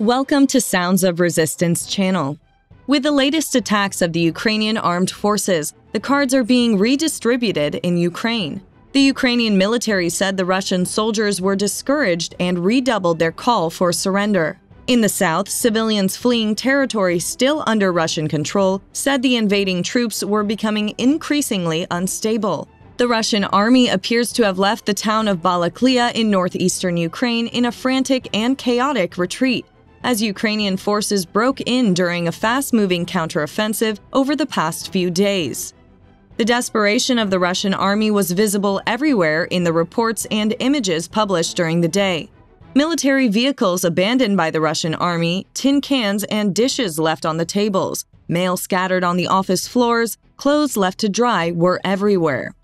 Welcome to Sounds of Resistance channel. With the latest attacks of the Ukrainian armed forces, the cards are being redistributed in Ukraine. The Ukrainian military said the Russian soldiers were discouraged and redoubled their call for surrender. In the south, civilians fleeing territory still under Russian control said the invading troops were becoming increasingly unstable. The Russian army appears to have left the town of Balaklia in northeastern Ukraine in a frantic and chaotic retreat, as Ukrainian forces broke in during a fast-moving counteroffensive over the past few days. The desperation of the Russian army was visible everywhere in the reports and images published during the day. Military vehicles abandoned by the Russian army, tin cans and dishes left on the tables, mail scattered on the office floors, clothes left to dry were everywhere.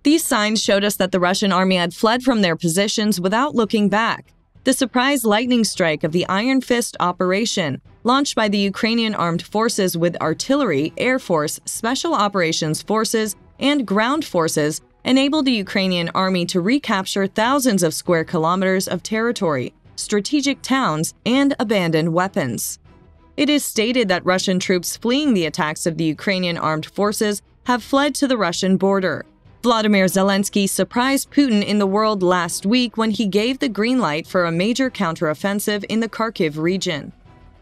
These signs showed us that the Russian army had fled from their positions without looking back. The surprise lightning strike of the Iron Fist operation, launched by the Ukrainian armed forces with artillery, air force, special operations forces, and ground forces, enabled the Ukrainian army to recapture thousands of square kilometers of territory, strategic towns, and abandoned weapons. It is stated that Russian troops fleeing the attacks of the Ukrainian armed forces have fled to the Russian border. Vladimir Zelensky surprised Putin in the world last week when he gave the green light for a major counteroffensive in the Kharkiv region.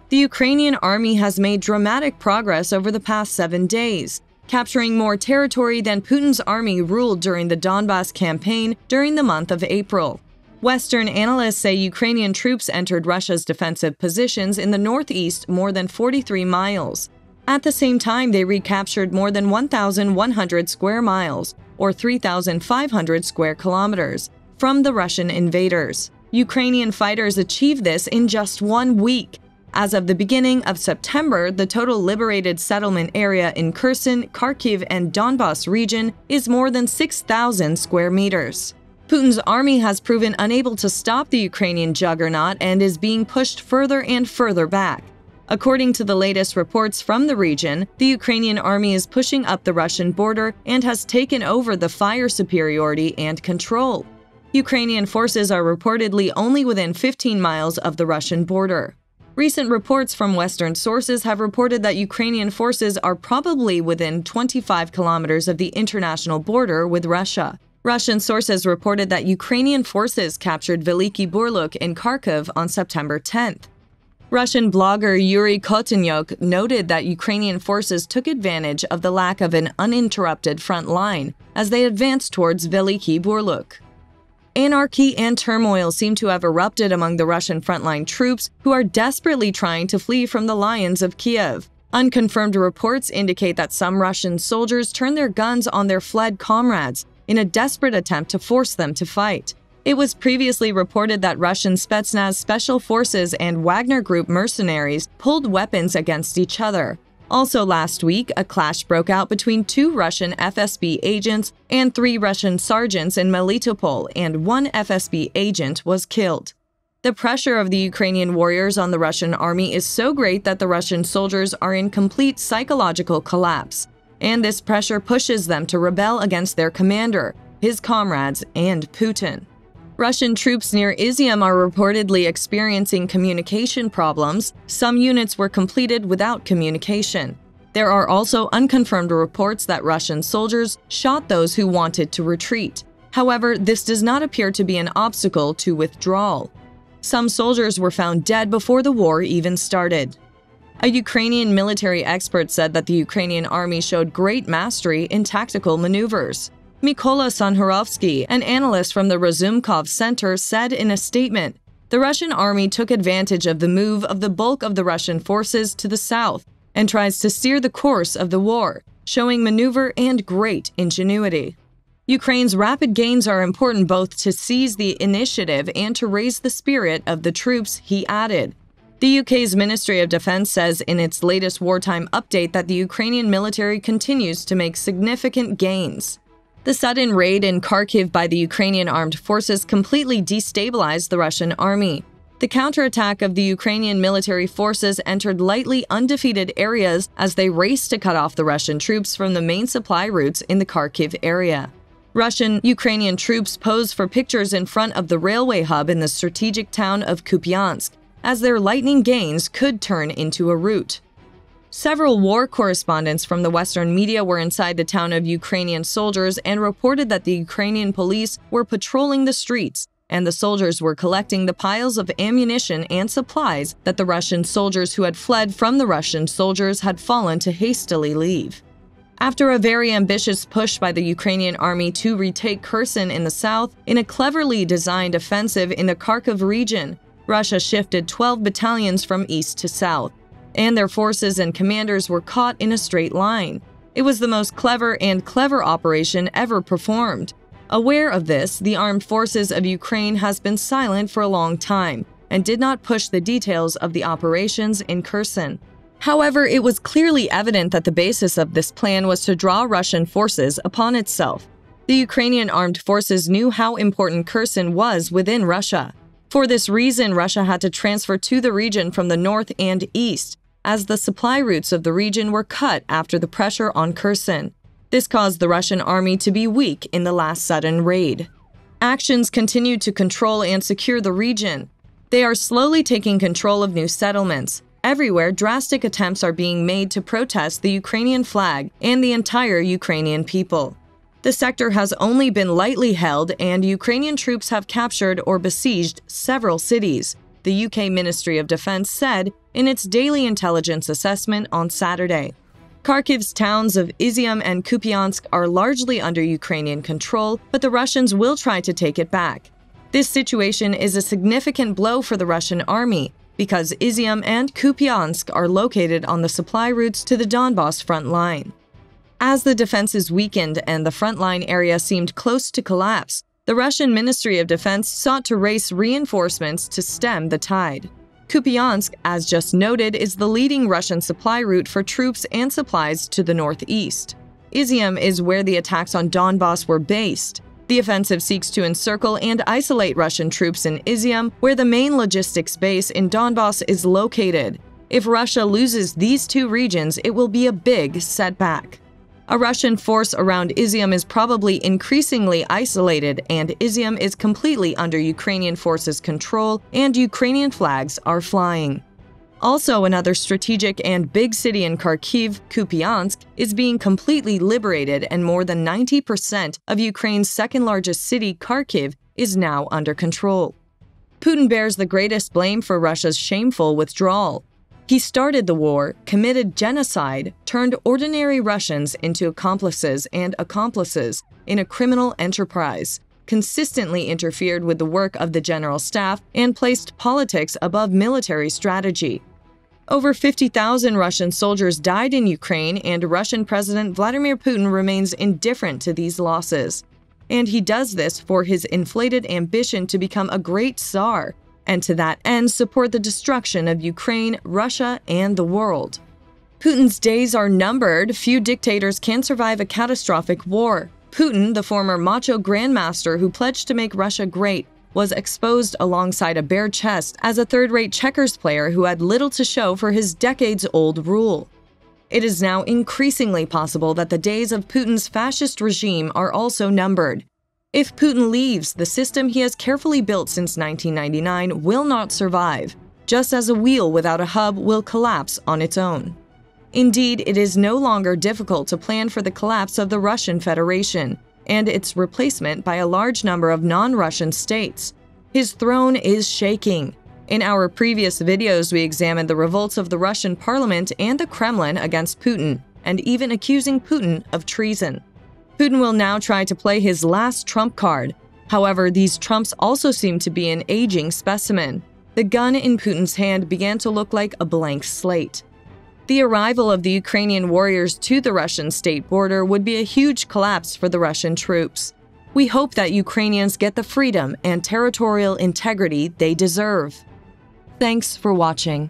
The Ukrainian army has made dramatic progress over the past 7 days, capturing more territory than Putin's army ruled during the Donbas campaign during the month of April. Western analysts say Ukrainian troops entered Russia's defensive positions in the northeast more than 43 miles. At the same time, they recaptured more than 1,100 square miles, or 3,500 square kilometers, from the Russian invaders. Ukrainian fighters achieved this in just 1 week. As of the beginning of September, the total liberated settlement area in Kherson, Kharkiv, and Donbas region is more than 6,000 square meters. Putin's army has proven unable to stop the Ukrainian juggernaut and is being pushed further and further back. According to the latest reports from the region, the Ukrainian army is pushing up the Russian border and has taken over the fire superiority and control. Ukrainian forces are reportedly only within 15 miles of the Russian border. Recent reports from Western sources have reported that Ukrainian forces are probably within 25 kilometers of the international border with Russia. Russian sources reported that Ukrainian forces captured Veliki Burluk in Kharkiv on September 10th. Russian blogger Yuri Kotenyuk noted that Ukrainian forces took advantage of the lack of an uninterrupted front line as they advanced towards Veliki Burluk. Anarchy and turmoil seem to have erupted among the Russian frontline troops who are desperately trying to flee from the lions of Kiev. Unconfirmed reports indicate that some Russian soldiers turned their guns on their fled comrades in a desperate attempt to force them to fight. It was previously reported that Russian Spetsnaz special forces and Wagner Group mercenaries pulled weapons against each other. Also last week, a clash broke out between 2 Russian FSB agents and 3 Russian sergeants in Melitopol, and 1 FSB agent was killed. The pressure of the Ukrainian warriors on the Russian army is so great that the Russian soldiers are in complete psychological collapse, and this pressure pushes them to rebel against their commander, his comrades, and Putin. Russian troops near Izium are reportedly experiencing communication problems. Some units were completed without communication. There are also unconfirmed reports that Russian soldiers shot those who wanted to retreat. However, this does not appear to be an obstacle to withdrawal. Some soldiers were found dead before the war even started. A Ukrainian military expert said that the Ukrainian army showed great mastery in tactical maneuvers. Mykola Sanharovsky, an analyst from the Razumkov Center, said in a statement, "The Russian army took advantage of the move of the bulk of the Russian forces to the south and tries to steer the course of the war, showing maneuver and great ingenuity." Ukraine's rapid gains are important both to seize the initiative and to raise the spirit of the troops, he added. The UK's Ministry of Defense says in its latest wartime update that the Ukrainian military continues to make significant gains. The sudden raid in Kharkiv by the Ukrainian armed forces completely destabilized the Russian army. The counterattack of the Ukrainian military forces entered lightly undefeated areas as they raced to cut off the Russian troops from the main supply routes in the Kharkiv area. Russian-Ukrainian troops posed for pictures in front of the railway hub in the strategic town of Kupiansk, as their lightning gains could turn into a rout. Several war correspondents from the Western media were inside the town of Ukrainian soldiers and reported that the Ukrainian police were patrolling the streets, and the soldiers were collecting the piles of ammunition and supplies that the Russian soldiers who had fled from the Russian soldiers had fallen to hastily leave. After a very ambitious push by the Ukrainian army to retake Kherson in the south, in a cleverly designed offensive in the Kharkiv region, Russia shifted 12 battalions from east to south, and their forces and commanders were caught in a straight line. It was the most clever operation ever performed. Aware of this, the armed forces of Ukraine has been silent for a long time and did not push the details of the operations in Kherson. However, it was clearly evident that the basis of this plan was to draw Russian forces upon itself. The Ukrainian armed forces knew how important Kherson was within Russia. For this reason, Russia had to transfer to the region from the north and east, as the supply routes of the region were cut after the pressure on Kherson. This caused the Russian army to be weak in the last sudden raid. Actions continued to control and secure the region. They are slowly taking control of new settlements. Everywhere, drastic attempts are being made to protest the Ukrainian flag and the entire Ukrainian people. The sector has only been lightly held, and Ukrainian troops have captured or besieged several cities, the UK Ministry of Defense said in its daily intelligence assessment on Saturday. Kharkiv's towns of Izium and Kupiansk are largely under Ukrainian control, but the Russians will try to take it back. This situation is a significant blow for the Russian army, because Izium and Kupiansk are located on the supply routes to the Donbas front line. As the defenses weakened and the frontline area seemed close to collapse, the Russian Ministry of Defense sought to race reinforcements to stem the tide. Kupiansk, as just noted, is the leading Russian supply route for troops and supplies to the northeast. Izium is where the attacks on Donbas were based. The offensive seeks to encircle and isolate Russian troops in Izium, where the main logistics base in Donbas is located. If Russia loses these two regions, it will be a big setback. A Russian force around Izium is probably increasingly isolated, and Izium is completely under Ukrainian forces' control, and Ukrainian flags are flying. Also, another strategic and big city in Kharkiv, Kupiansk, is being completely liberated, and more than 90% of Ukraine's second-largest city, Kharkiv, is now under control. Putin bears the greatest blame for Russia's shameful withdrawal. He started the war, committed genocide, turned ordinary Russians into accomplices in a criminal enterprise, consistently interfered with the work of the general staff, and placed politics above military strategy. Over 50,000 Russian soldiers died in Ukraine, and Russian President Vladimir Putin remains indifferent to these losses. And he does this for his inflated ambition to become a great Tsar, and to that end support the destruction of Ukraine, Russia, and the world. Putin's days are numbered. Few dictators can survive a catastrophic war. Putin, the former macho grandmaster who pledged to make Russia great, was exposed alongside a bare chest as a third-rate checkers player who had little to show for his decades-old rule. It is now increasingly possible that the days of Putin's fascist regime are also numbered. If Putin leaves, the system he has carefully built since 1999 will not survive, just as a wheel without a hub will collapse on its own. Indeed, it is no longer difficult to plan for the collapse of the Russian Federation and its replacement by a large number of non-Russian states. His throne is shaking. In our previous videos, we examined the revolts of the Russian parliament and the Kremlin against Putin, and even accusing Putin of treason. Putin will now try to play his last trump card. However, these trumps also seem to be an aging specimen. The gun in Putin's hand began to look like a blank slate. The arrival of the Ukrainian warriors to the Russian state border would be a huge collapse for the Russian troops. We hope that Ukrainians get the freedom and territorial integrity they deserve. Thanks for watching.